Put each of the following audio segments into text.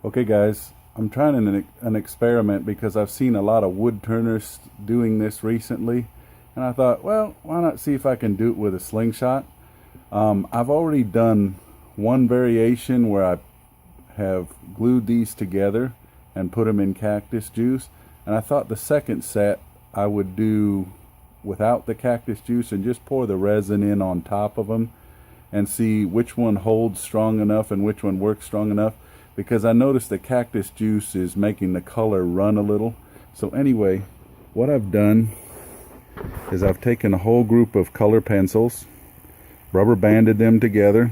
Okay guys, I'm trying an experiment because I've seen a lot of wood turners doing this recently, and I thought, well, why not see if I can do it with a slingshot. I've already done one variation where I have glued these together and put them in cactus juice, and I thought the second set I would do without the cactus juice and just pour the resin in on top of them and see which one holds strong enough and which one works strong enough, because I noticed the cactus juice is making the color run a little. So anyway, what I've done is I've taken a whole group of color pencils, rubber banded them together.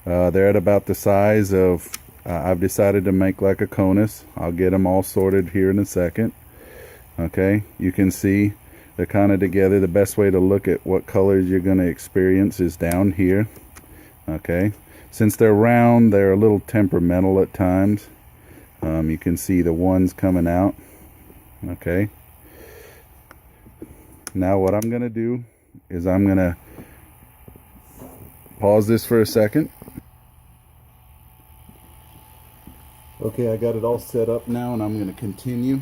They're at about the size of, I've decided to make like a conus. I'll get them all sorted here in a second. Okay, you can see they're kind of together. The best way to look at what colors you're going to experience is down here. Okay, since they're round, they're a little temperamental at times. You can see the ones coming out. Okay, now what I'm going to do is I'm going to pause this for a second. Okay, I got it all set up now, and I'm going to continue.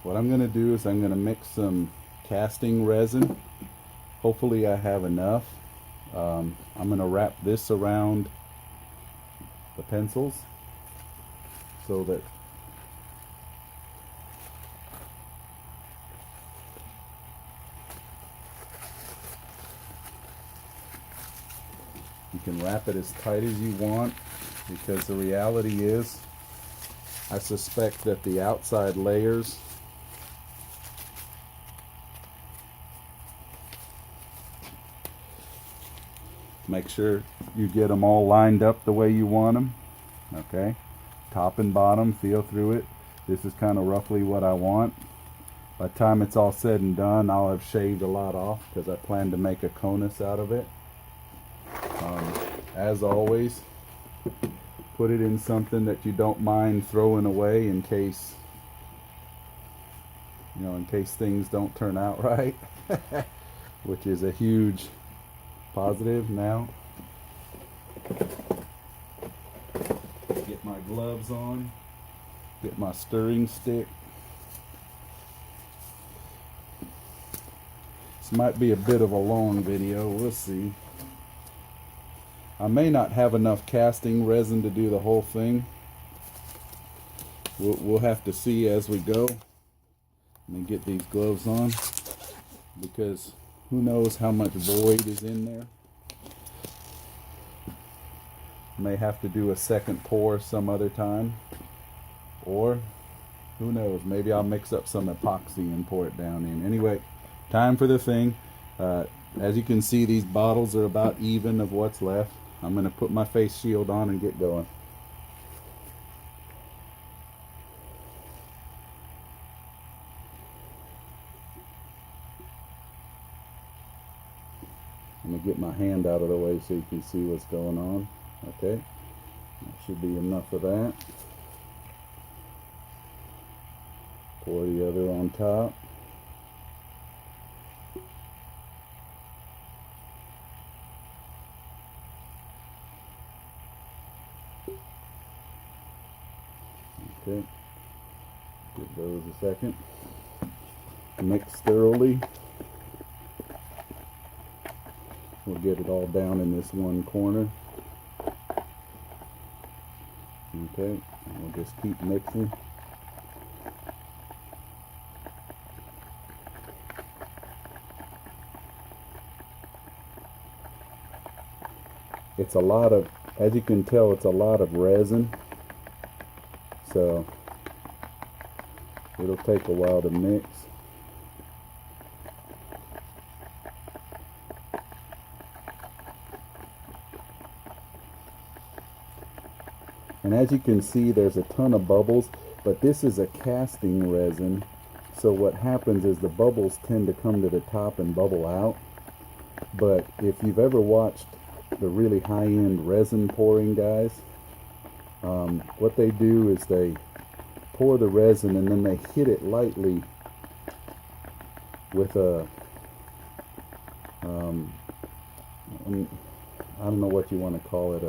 What I'm going to do is I'm going to mix some casting resin. Hopefully I have enough. I'm going to wrap this around the pencils so that you can wrap it as tight as you want, because the reality is I suspect that the outside layers make sure you get them all lined up the way you want them. Okay, top and bottom, feel through it. This is kind of roughly what I want. By the time it's all said and done, I'll have shaved a lot off because I plan to make a conus out of it. As always, put it in something that you don't mind throwing away in case, in case things don't turn out right, which is a huge positive. Now, get my gloves on, get my stirring stick. This might be a bit of a long video, we'll see. I may not have enough casting resin to do the whole thing. We'll have to see as we go. Let me get these gloves on, because who knows how much void is in there. May have to do a second pour some other time, or who knows, maybe I'll mix up some epoxy and pour it down in. Anyway, time for the thing. As you can see, these bottles are about even of what's left. I'm going to put my face shield on and get going. I'm going to get my hand out of the way so you can see what's going on. Okay, that should be enough of that. Pour the other on top. Okay, give those a second. Mix thoroughly. We'll get it all down in this one corner. Okay, we'll just keep mixing. It's a lot of, as you can tell, it's a lot of resin. So it'll take a while to mix. And as you can see, there's a ton of bubbles, but this is a casting resin. So what happens is the bubbles tend to come to the top and bubble out. But if you've ever watched the really high-end resin pouring guys, what they do is they pour the resin and then they hit it lightly with a I don't know what you want to call it.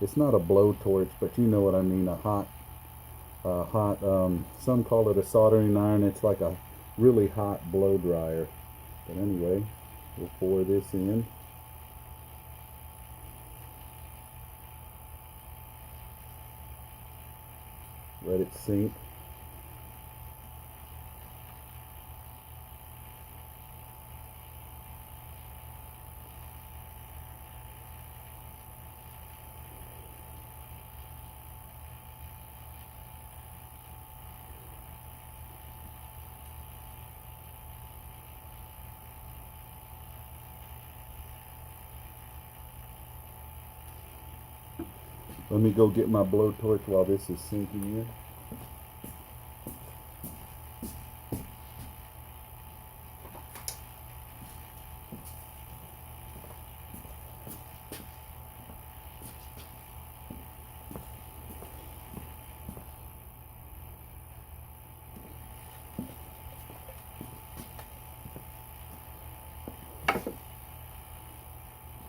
it's not a blowtorch, but you know what I mean, a some call it a soldering iron. It's like a really hot blow dryer. But anyway, we'll pour this in. Let it sink. Let me go get my blowtorch while this is sinking in.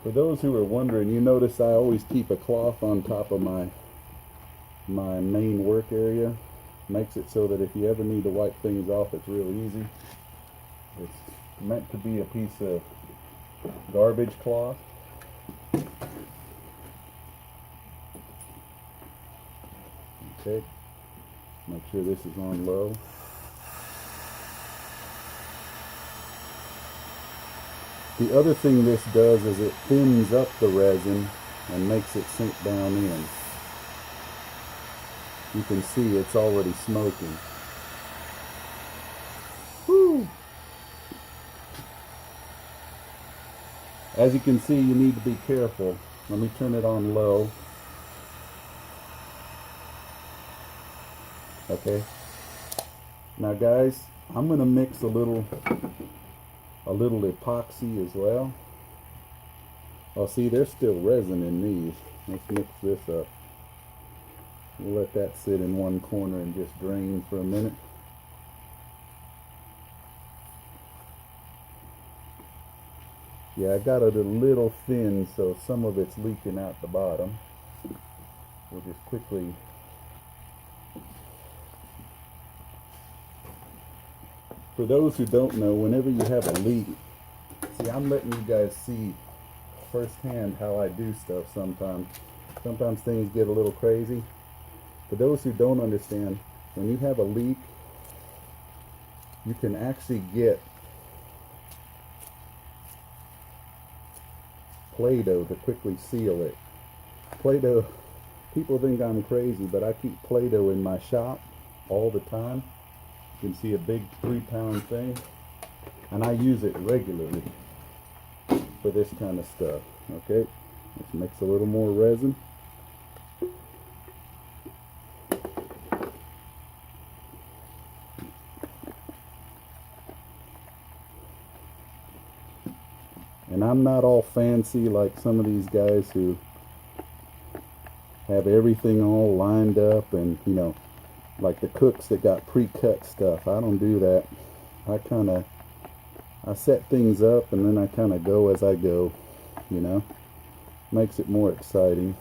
For those who are wondering, you notice I always keep a cloth on top of my main work area. Makes it so that if you ever need to wipe things off, it's real easy. It's meant to be a piece of garbage cloth. Okay, make sure this is on low. The other thing this does is it thins up the resin and makes it sink down in. You can see it's already smoking. Woo! As you can see, you need to be careful. Let me turn it on low. Okay. Now guys, I'm going to mix a little epoxy as well. Oh, see, there's still resin in these. Let's mix this up. We'll let that sit in one corner and just drain for a minute. Yeah, I got it a little thin, so some of it's leaking out the bottom. We'll just quickly for those who don't know, whenever you have a leak, see, I'm letting you guys see firsthand how I do stuff sometimes. Sometimes things get a little crazy. For those who don't understand, when you have a leak, you can actually get Play-Doh to quickly seal it. Play-Doh, people think I'm crazy, but I keep Play-Doh in my shop all the time. You can see a big 3-pound thing, and I use it regularly for this kind of stuff. Okay, let's mix a little more resin. And I'm not all fancy like some of these guys who have everything all lined up, and you know, like the cooks that got pre-cut stuff. I don't do that. I set things up and then I kind of go as I go, you know. Makes it more exciting.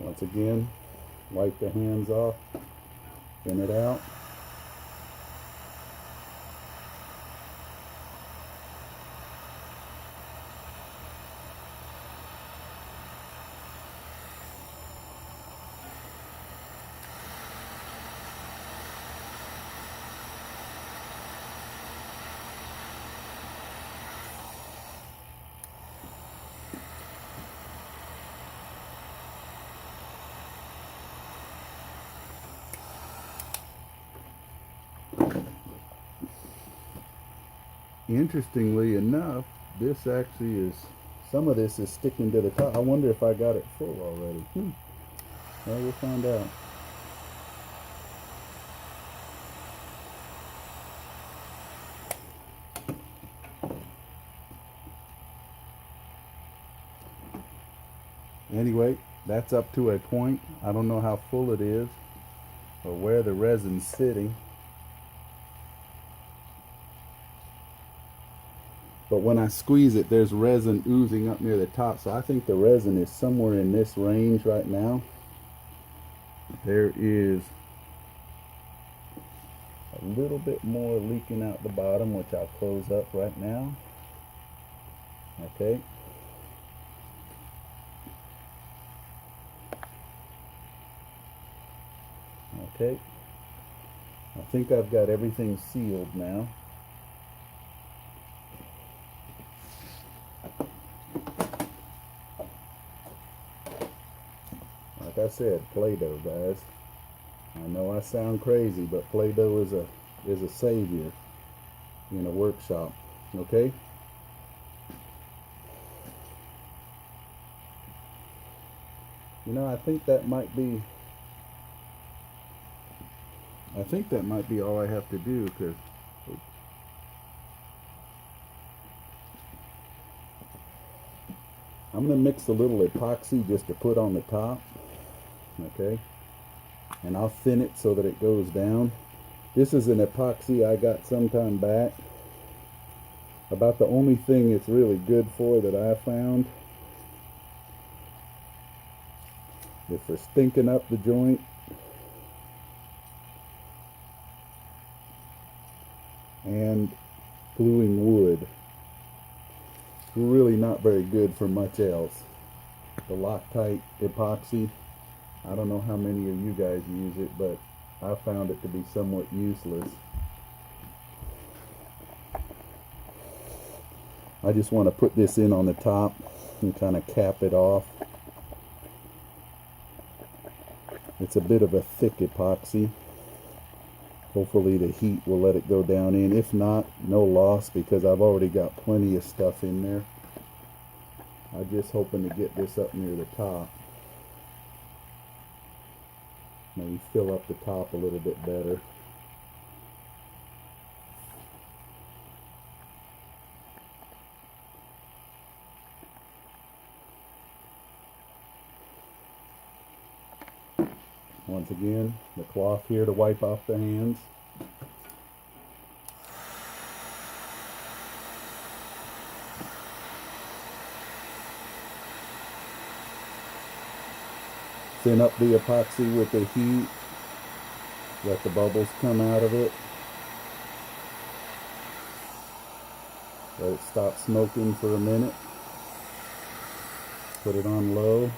Once again, wipe the hands off, thin it out. Interestingly enough, this actually is, some of this is sticking to the top. I wonder if I got it full already. Well, we'll find out. Anyway, That's up to a point. I don't know how full it is or where the resin's sitting. But when I squeeze it, there's resin oozing up near the top. So I think the resin is somewhere in this range right now. There is a little bit more leaking out the bottom, which I'll close up right now. Okay. Okay. I think I've got everything sealed now. Like I said, Play-Doh, guys. I know I sound crazy, but Play-Doh is a savior in a workshop. Okay? You know, I think that might be all I have to do, because I'm going to mix a little epoxy just to put on the top. Okay? And I'll thin it so that it goes down. This is an epoxy I got some time back. About the only thing it's really good for that I found is for stinking up the joint and gluing wood. It's really not very good for much else. The Loctite epoxy, I don't know how many of you guys use it, but I found it to be somewhat useless. I just want to put this in on the top and kind of cap it off. It's a bit of a thick epoxy. Hopefully the heat will let it go down in. If not, no loss, because I've already got plenty of stuff in there. I'm just hoping to get this up near the top. Maybe fill up the top a little bit better. Once again, the cloth here to wipe off the hands. Thin up the epoxy with the heat. Let the bubbles come out of it. Let it stop smoking for a minute. Put it on low.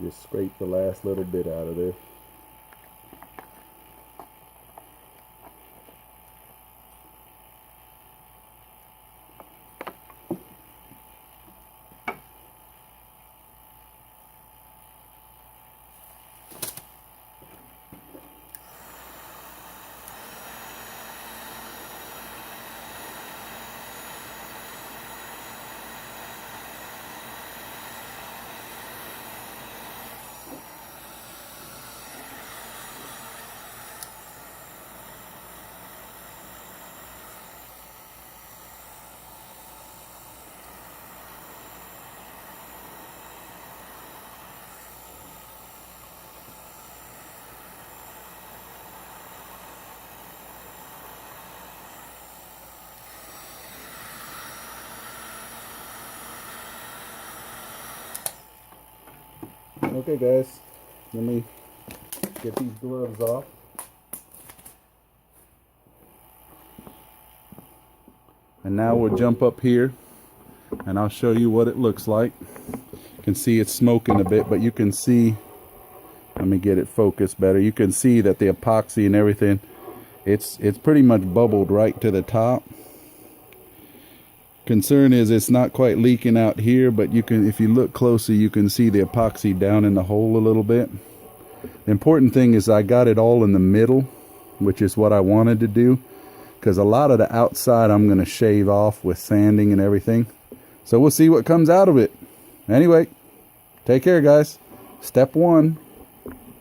Just scrape the last little bit out of there. Okay guys, let me get these gloves off. And now we'll jump up here and I'll show you what it looks like. You can see it's smoking a bit, but you can see, let me get it focused better. You can see that the epoxy and everything, it's pretty much bubbled right to the top. Concern is it's not quite leaking out here, but you can, if you look closely, you can see the epoxy down in the hole a little bit. The important thing is I got it all in the middle, which is what I wanted to do, because a lot of the outside I'm going to shave off with sanding and everything. So we'll see what comes out of it. Anyway, take care, guys. Step 1.